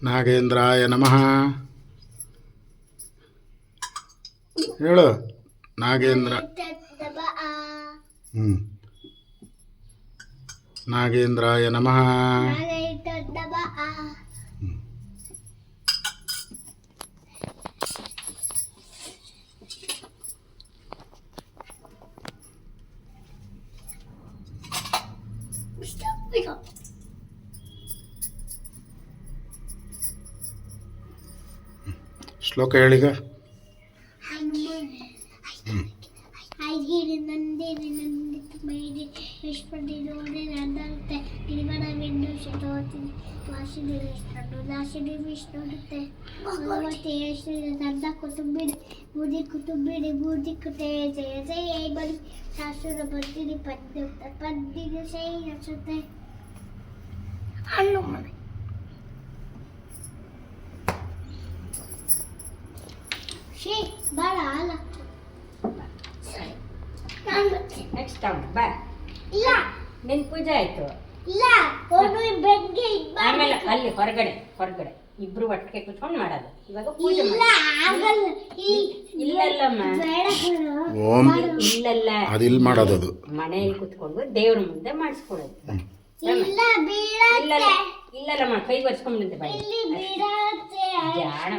ನಾಗೇಂದ್ರಾಯ ನಮಃ. ಹೇಳು. ನಾಗೇಂದ್ರ. ನಾಗೇಂದ್ರಾಯ ನಮಃ. ಶ್ಲೋಕ ಹೇಳಿಗ. ನೆಕ್ಸ್ಟ್ ಟೈಮ್ ಬಾ. ಇಲ್ಲ ನಿನ್ ಪೂಜೆ ಆಯ್ತು. ಇಲ್ಲ ಆಮೇಲೆ ಅಲ್ಲಿ ಹೊರಗಡೆ ಇಬ್ರು ಒಟ್ಟಿಗೆ ಕುತ್ಕೊಂಡು ಮಾಡೋದು. ಇವಾಗ ಪೂಜೆ ಇಲ್ಲಲ್ಲಮ್ಮ, ಓಂ ಇಲ್ಲಲ್ಲ, ಅದಿಲ್ ಮಾಡೋದು. ಅದು ಮನೆಯಲ್ಲಿ ಕುತ್ಕೊಂಡು ದೇವ್ರ ಮುಂದೆ ಮಾಡಿಸ್ಕೊಡೋದು. ಇಲ್ಲಲ್ಲಮ್ಮ, ಕೈ ಬರ್ಸ್ಕೊಂಡ್ಬಂತೆ ಬಾಯಿ ಜಾಣ.